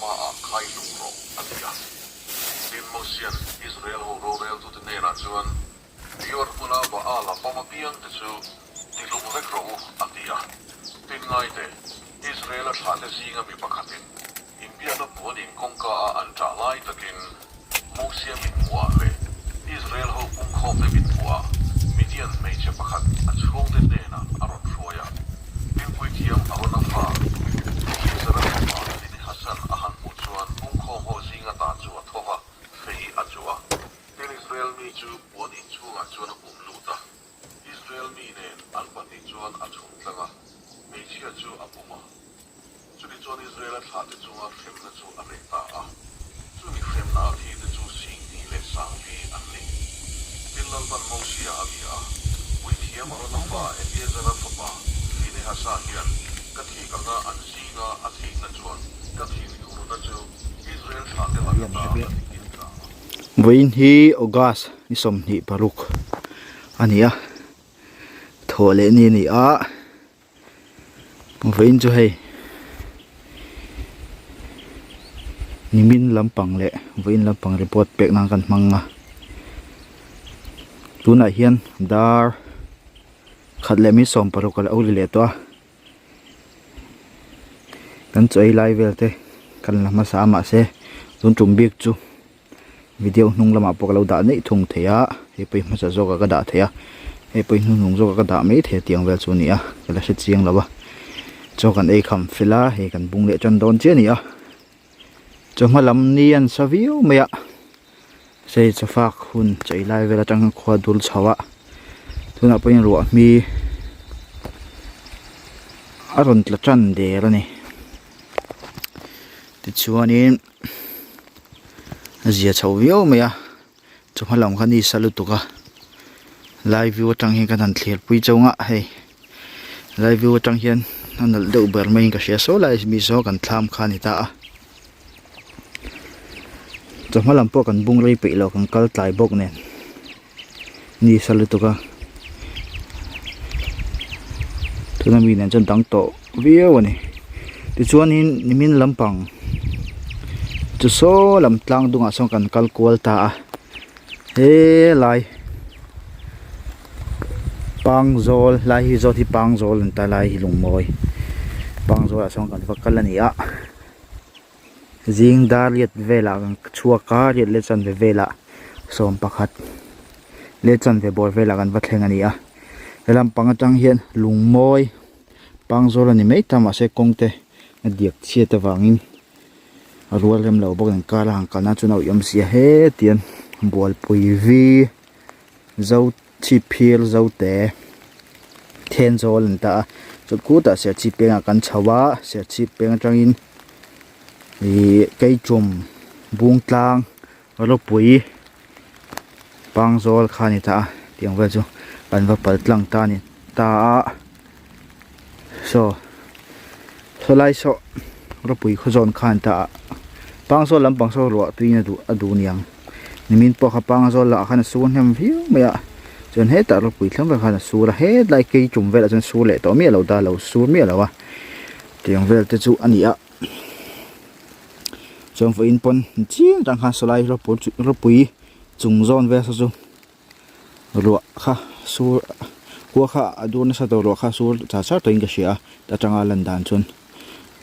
ma a khai lung ro atia tin motion Israel ho ro rel tu ne na chuan bior pula ba ala pama piang te chu ti lung vek ro atia tin ngai te Israel tha te singa mi pakhatin impia na puanin kongka a an tra lai takin motion min wa le Israel ho kum khom te min wa midian mei che pakhat a chung te ne na aron ruaya tin pui thiam arona fa Hasan ahan muchuan kum ho zinga ta chu thova fei achua ten Israel mi chu pon in chu a chuan luta Israel mi ne albani chuan a chung tlanga mei chia chu apuma chu ni chuan Israel a tha te chu a fem na chu a rekta a chu ni fem na thi te chu sing ni le sang hi an le tin lal ban mo sia avia wi thiam arona fa e ezara fa fine hasa hian ka thi ka nga an singa a thi na chuan Vain hi ogas ni som ni paruk ania thole ni ni a vain chu hei nimin lampang le vain lampang report pek nang kan manga tuna hian dar khatle mi som paruk al auli le to kan choi live te kan lama sa ma se tun tum bik chu video nung lama pok lo da nei thung theya he pai ma cha zo ka da theya he pai nung zo ka da me the tiang vel chu ni a kala se chiang lawa cho kan ei kham fila he kan bung le chan don che ni a cho ma lam ni an sa view me a se cha fa khun chei live la tang Khawdur chawa tuna pai ruah mi aron tla chan de la ni chuanin zia chho view maya chuma lam kha Nisa lutuka live view tang hi kan thler pui chonga hei live view tang hian anal deuh ber mai ka sia so lai mi so kan thlam kha ni ta a chuma lam po kan bung rei pe lo kan kal tlai bok nen Nisa lutuka tuna mi nen chan tang to view ani ti chuanin nimin lampang chu so lam tlang dunga song kan kal kual ta a he lai pangzol lai hi zo thi pangzol an ta lai hi lungmoi pangzol a song kan vakal ani a jing dar liet vela kan chua ka riat le chan ve vela som pakhat le chan ve bor vela kan va thleng ani a lam pang atang hian lungmoi pangzol ani mei tama se kongte diak chia ta wangin rual rem lo bok an kala hang kana chunau yam sia he tian Bualpui V zo chi phil zo te then zol an ta chut ku ta sia chi penga kan chawa sia chi penga tangin i kai chum bung tlang ro pui pang zol khani ta tiang wa chu pan va pal tlang ta ni ta so lai so rapui khozon khan ta pangso lam pangso ro tuina du adu niang nimin po kha pangso la khan sun hem view maya chon he ta rapui thlam khan su ra he lai ke chum vel chon su le to mi lo da lo su mi lo wa tiang vel te chu ani a chon fo in pon ching tang kha solai rapui chung zon ve sa chu ro kha su ko kha adu na sa to ro kha su cha cha to inga sia ta changa lan dan chun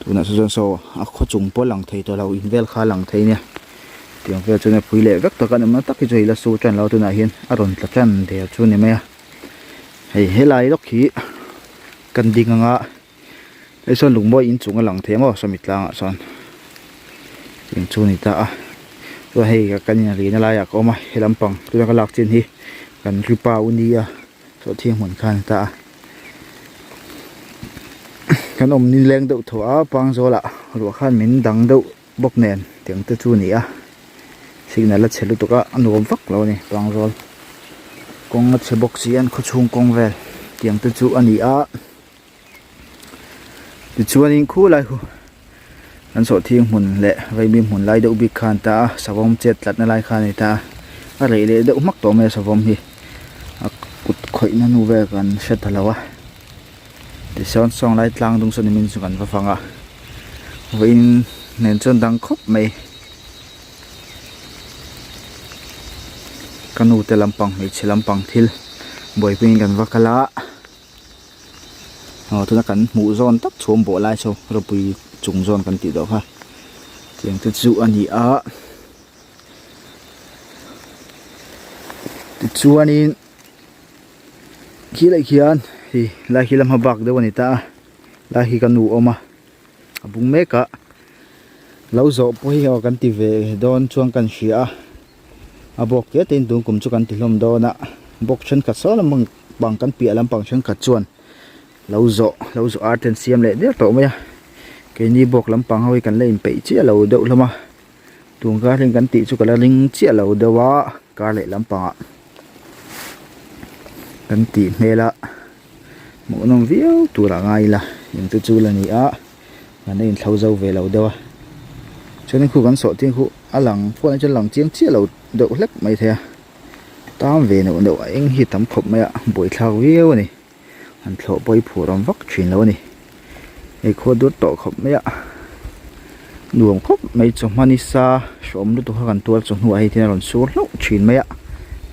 tuna so a kho chung po lang thei to lo in vel kha lang thei ne tiang vel chune phui le vek to kan ma tak ki joi la su tran lo tuna hian aron tla tran de chu ni me hei helai lok hi kan ding anga ei son lung moi in chung lang the mo so mitlang son in chu ni ta a to hei ka kan ri na la ya ko ma helam pang tu ka lak chin hi kan ripa unia so thiang mon khan ta kan om ni leng deuh tho a pangzola ro khan min dang deuh bok nen tiang te chu ni a signal la chelu to ka anom vak lo ni pangzol kong a che bok sian kho chung kong vel tiang te chu ani a ti chuan in khu lai hu an so thiang mun le vai mi mun lai deuh bi khan ta savom chet lat na lai khan ni ta a rei le deuh mak to me savom hi a kut khoi na nu ve kan shet halawa ti son song lai tlang dung so ni min chu kan va fanga vein nên chân đang khóc mày kanu te lampang mi che lampang thil boi pin kan vakala tu na kan mu zon tak chom bo lai so ro pui chung zon kan ti do kha tiang tu chu ani a ti chu ani khi lại khian thì lai khi lam ha bak de wani ta lai hi kanu oma abung me ka lau zo poi ho kan ti ve don chuang kan hria abok ke tin dung kum chu kan ti hlom do na bok chen ka so lam bang kan pi lam pang chen ka chuan lau zo art and siam le de to me ke ni bok lam pang hoi kan lein pe chi lo do lama tung ga ring kan ti chu kala ring chi lo de wa ka le lam pang kan ti mela mo nom viau tu ra ngai la yin tu chu la ni a kan in thlau zo ve lo de wa cho nên khu gắn sọ tiên khu alang phun cho lòng chiếng chia lầu đậu lắc mấy thế tam về nữa đậu anh hít tắm khop mày ạ buổi thao viêu này anh thọ bơi phủ làm vắt chuyện lâu này ai khu đốt tọ khop mày ạ luồng khop mấy trong Nisa xóm đốt tọ gần tua trong nuôi hay thế nào số lốc chuyện mày ạ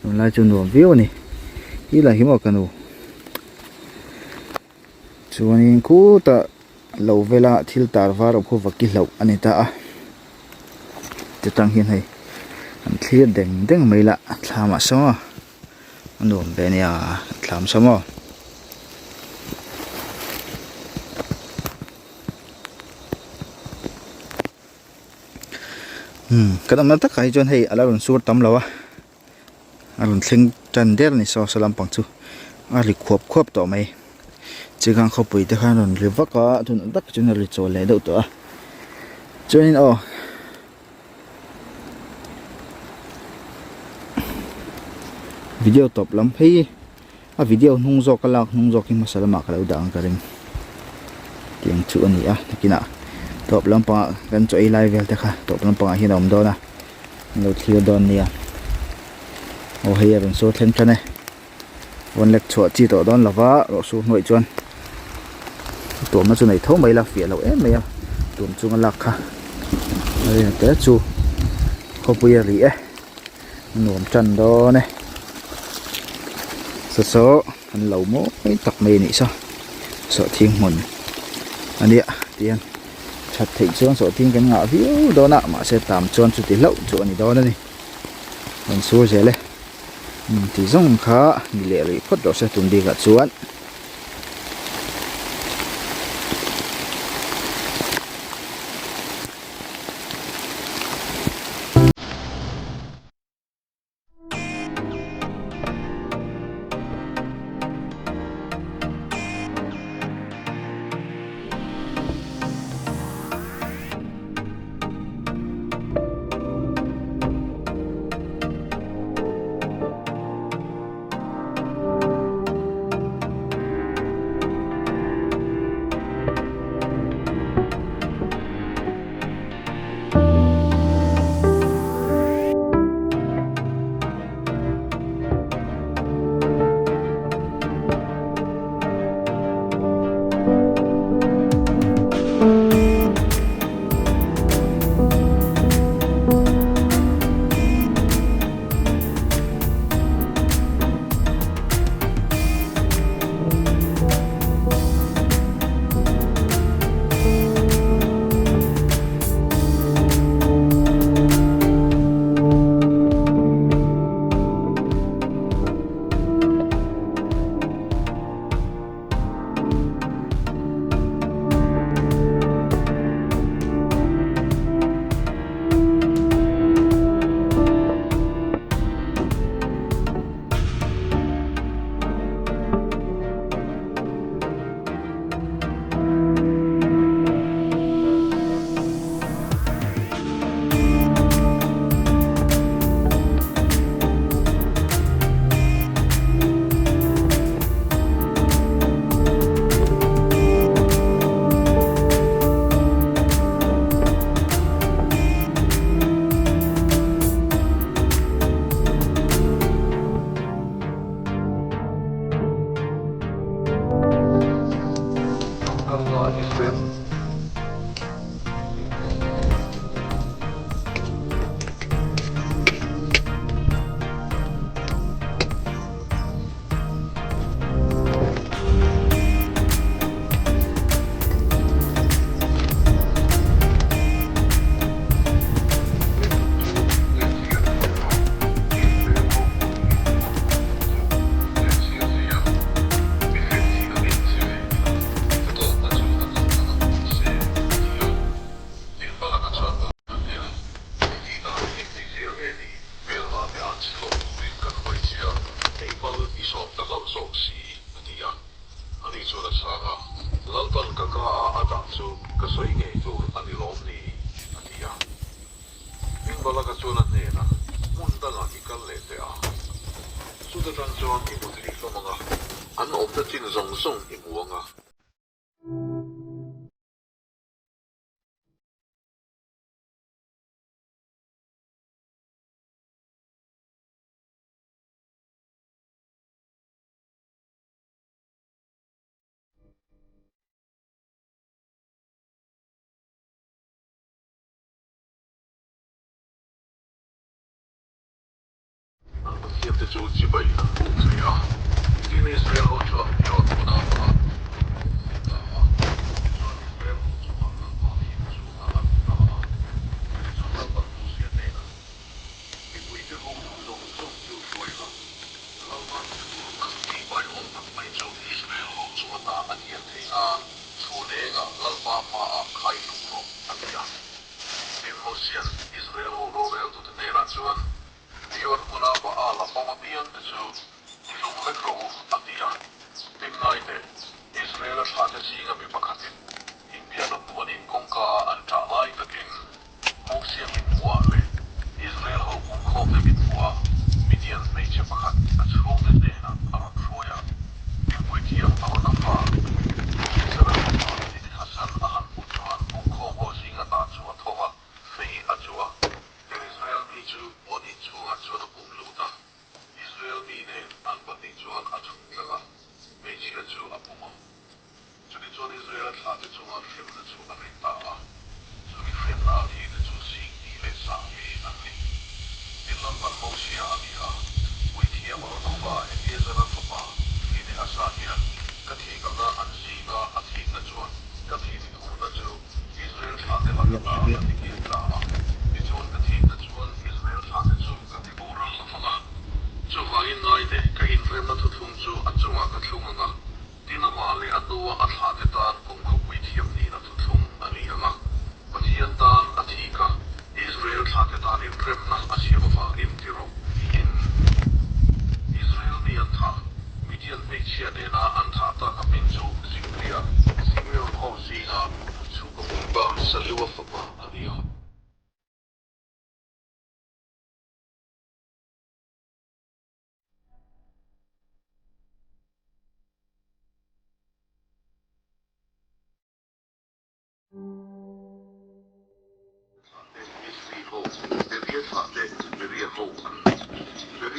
rồi lại cho luồng viêu này ý là hiếm ở canu cho nên khu ta lầu về là thiêu tar vào ở khu vực kia lầu anh taจะตั้งหินให้อันเคลียดเด้งไม่ละทำมาซ้อมันโดนเป็นเนี่ยทำซ้อก็ต้องนั่งตักให้จนให้อะไรรุ่นสูดตั้มแล้ววะอะไรรุ่นทิ้งจันเดร์นี่ซ้อสลัมปังจูอะไรควบต่อไหมจีกังเขาปุ๋ยแต่ข้างรุ่นเรียกว่าก็ทุนตักจนอะไรโจเลยเดี๋ยวตัวจนนี่อ๋อvideo top lắm hay video nung zo kalak nung zo ki masala makalaw dang ka rin tiang chu ani kina top lam pa kan choi live te kha top lam pa hinom do na lo thio don nia o he ron so thlen chane won lek chho chi to don lawa ro su noi chuan to ma chu nei tho mai la fia lo em mai tum chu lak kha ai te chu ko pu ya ri nom chan do ne số anh lẩu mốt mấy tập mì này sao sợ thiên mình anh đi ạ tiền chặt thịt xuống sợ thiên cái ngã víu đó nè mà sẽ tạm tròn chút tí lẩu chỗ này đó đây mình xua dễ lên thì giống khá nghỉ lệ rồi phất đó sẽ tùng đi gạt xuống chu ka soi ngei tur ani lawm ni atia in balaka chuan ne na mun danga ki kal le te a chu ta tang chuan i mut hi hlomanga an om ta chin zong song i muanga hiện tại chú chỉ bảy là một người à thì nên sẽ hỗ trợ cho tôi nào mà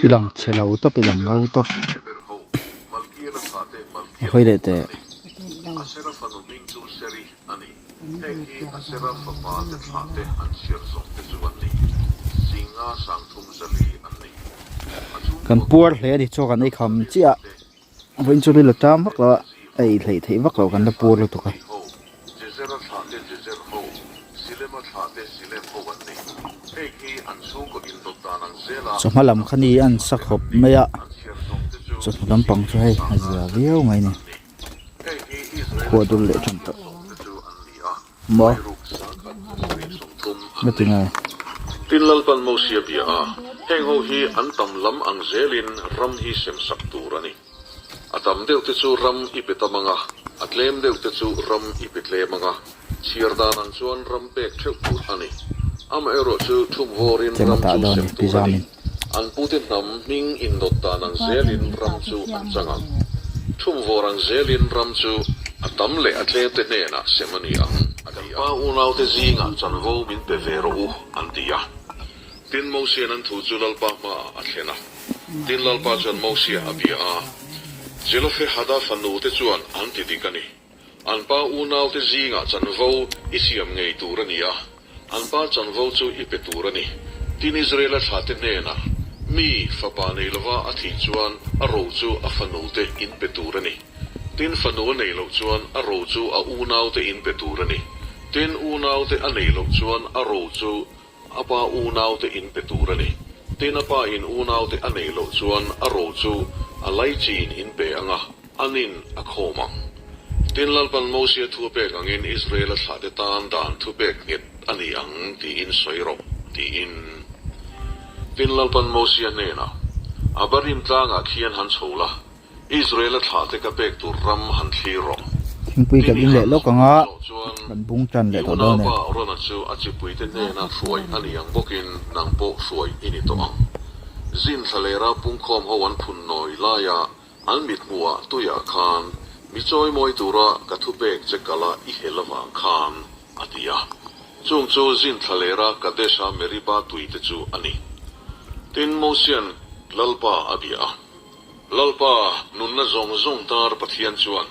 pilang chelo to pilang gau to hoi de te kan puar hle di cho kan ei kham chia vin chu li tam vak la ei thei thei vak lo kan la pur lo to kai so malam khani an sakhop meya so lam pang chu hai azia viau ngai ni Khawdur le cham to mo metinga tin lal pan mo sia bia a heng ho hi an tam lam ang zelin ram hi sem sak turani atam deu te chu ram i petamanga atlem deu te chu ram i petlemanga sirdan an chuan ram pek theu tur ani am ero chu thum vorin ram chu sem turani an putin nam ming in dotta nang zelin ram chu an changa thum vorang zelin ram chu atam le atle te nena semani ang pa unau te zinga chan vo min pe vero u antia tin mo sian an thu chu lal pa ma athena tin lal pa chan mo sia abia a zelo fe hada fanu te chuan anti dikani an pa unau te zinga chan vo isiam ngei turania an pa chan vo chu ipe turani tin Israel thate nena mi fa pa nei lova athi chuan a ro chu a fanu te in pe turani tin fanu nei lo chuan a ro chu a unau te in pe turani tin unau te a nei lo chuan a ro chu apa unau te in pe turani tin apa in unau te a nei lo chuan a ro chu a lai chin in pe anga anin a khomang tin lalpan mo sia thu pek angin Israel thate tan dan thu pek nget ani ang ti in soiro ti in tin lalpan mo sia nena abarim tlanga khian han chola Israel thate ka pek tur ram han thiro thingpui ka in le lo ka nga กันบุ้งจันเลยตัว นา เดินเนี่ย ว่าเราหน้าจูอาจจะปุยเตเนน่าสวยอันนี้ยังบอกกินนางโปสวยอินิตัวจินทะเลราปุ่งคอมหวันพุ่นหน่อยลายาอันมิดมัวตัวยาคานมิจอยมวยตัวระกระทุเบกเจกละอิเฮลวางคานอดียาจงโจจินทะเลรากระเดชาเมริบาตุยเตจูอันนี้ตินโมเซียนลัลปาอบียาลัลปานุนน่ะจงตาร์ปะเทียนจวน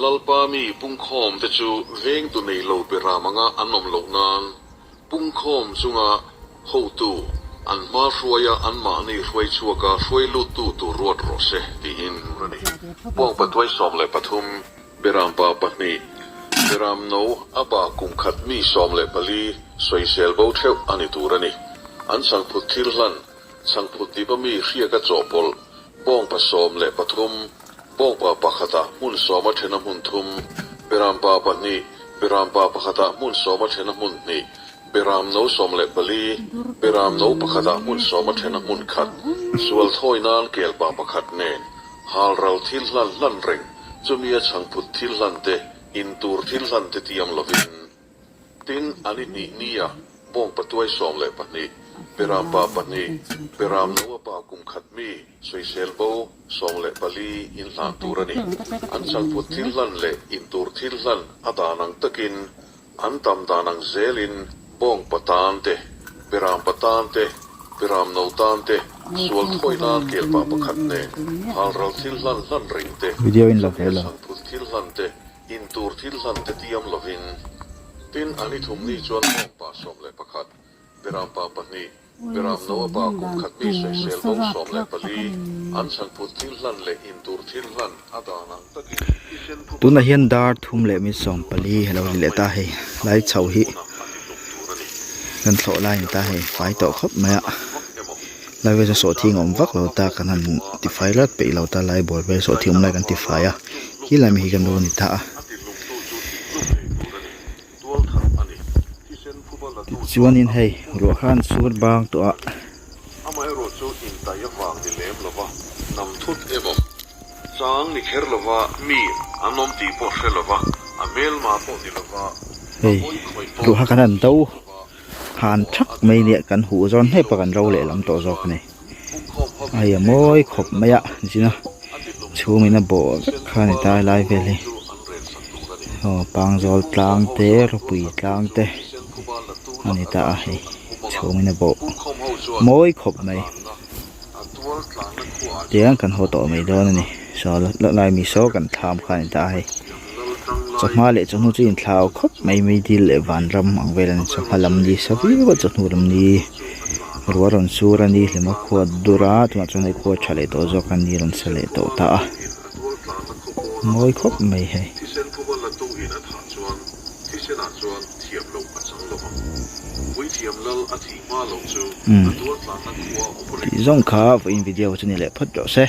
ลัลปามีปุ่งคอมเตจูเวงตุในโลเปรามังอันนมโลนานปุ่งคอมจุงะโฮตูอันมาช่วยอันมานี่ช่วยชัวกาช่วยลุตุตุรวดรสเซตีอินรันี่บ้องปะทวยสอมเลยปทุมเบรามปาปะนีเบรามโนอาบากุมขัดมีสอมเลยปลีสวยเซลโบเทวอันนี้ตูรันี่อันสังพุทธิลลันสังพุทธิบะมีเรียกจอบลบ้องปะสอมเลยปทุมบ้องปาปะขตามุนสอมะเทนมุนทุมเบรามปาปะนีเบรามปาปะขตามุนสอมะเทนมุนนีเบรามโนสอมเลปลีเบรามโนปะขดามุนสอมะเทนมุนขัดสวลถ้อยนานเกลปาปะขัดเนนฮาลเราทิลลันลันเริงจะมีช่างพุทธิลลันเตอินตูร์ทิลลันเตเตียมลวินตินอันนี้นี่ยบ้องปะตวยสอมเลปนีเบรามปาปนีเบรามโนปากุมขัดมีสวยเซลโบสอมเลปลีอินลานตูรนีอันช่างพุทธิลลันเลอินตูร์ทิลลันอาดานังตะกินอันตามดานังเซลินบ้องปะตานเตเปรามปะตานเตเปรามโนตานเตสวลถ้อยนานเกลปาปะขัดเนฮาลเราทิลลันลันริงเตวิดีโออินลาเวลา สังพุทธิลลันเตอินตูร์ทิลลันเตเตียมลวินตินอันนี้ทุ่มนี้จวนบ้องปะสอมเลยปะขัดเปรามปาปะนีเปรามโนปากุมขัดมีเซเซลบ้องสอมเลยปะลีอันสังพุทธิลลันเลอินตูร์ทิลลันอาดานังตะกินตุนเฮียนดาร์ทุ่มเละมิสอมปลีเราเลตาให้ไล่เฉาหิกันโสไล่ตาให้ไฟต่อครบไหมอ่ะไล่เวจะโสทิ้งอมวักเราตากันนั่นติไฟรัดไปเราตาไล่บอลเวโสทิ้งไล่กันติไฟอ่ะกี่ไล่มีกันโดนตาชวนอินให้รัวขันสูดบางตัวอามาโรจูอินตายฟังดิเลมลวะนำทุดเอวจางนิเคร์ลวะมีอันนอมตีโปเชลวะอเมลมาโปดิลวะเฮ้ยรัวขันนั่นเต้าหานชักไม่เนี่ยกันหูจอนให้ประกันเราเลยลำตัวจอกนี่ไอ้ยมอยขบไม่อะจริงนะชูมีน่ะบ่ข้าในตายไล่ไปเลยอ๋อปังจอลกลางเตะรปุยกลางเตะอันนี้ตาให้ชูมีน่ะบ่มอยขบไม่เดี๋ยวกันหัวต่อไม่โดนนี่สอละลายมีโซ่กันทำข้าในตาให้จักมาเลยจักนู้จีนเท้าครบไม่ดีเลยวันรำอังเวลันจักพลัมดีสักวิวจักนู้รำดีรัวรันสูรันดีเลยมาขวดดุราตัวจังในขวดทะเลโตจักันดีรันทะเลโตตามวยครบไม่ให้ที่ส่งข่าวอินวิดีโอจะนี่แหละพัดจ่อเซ่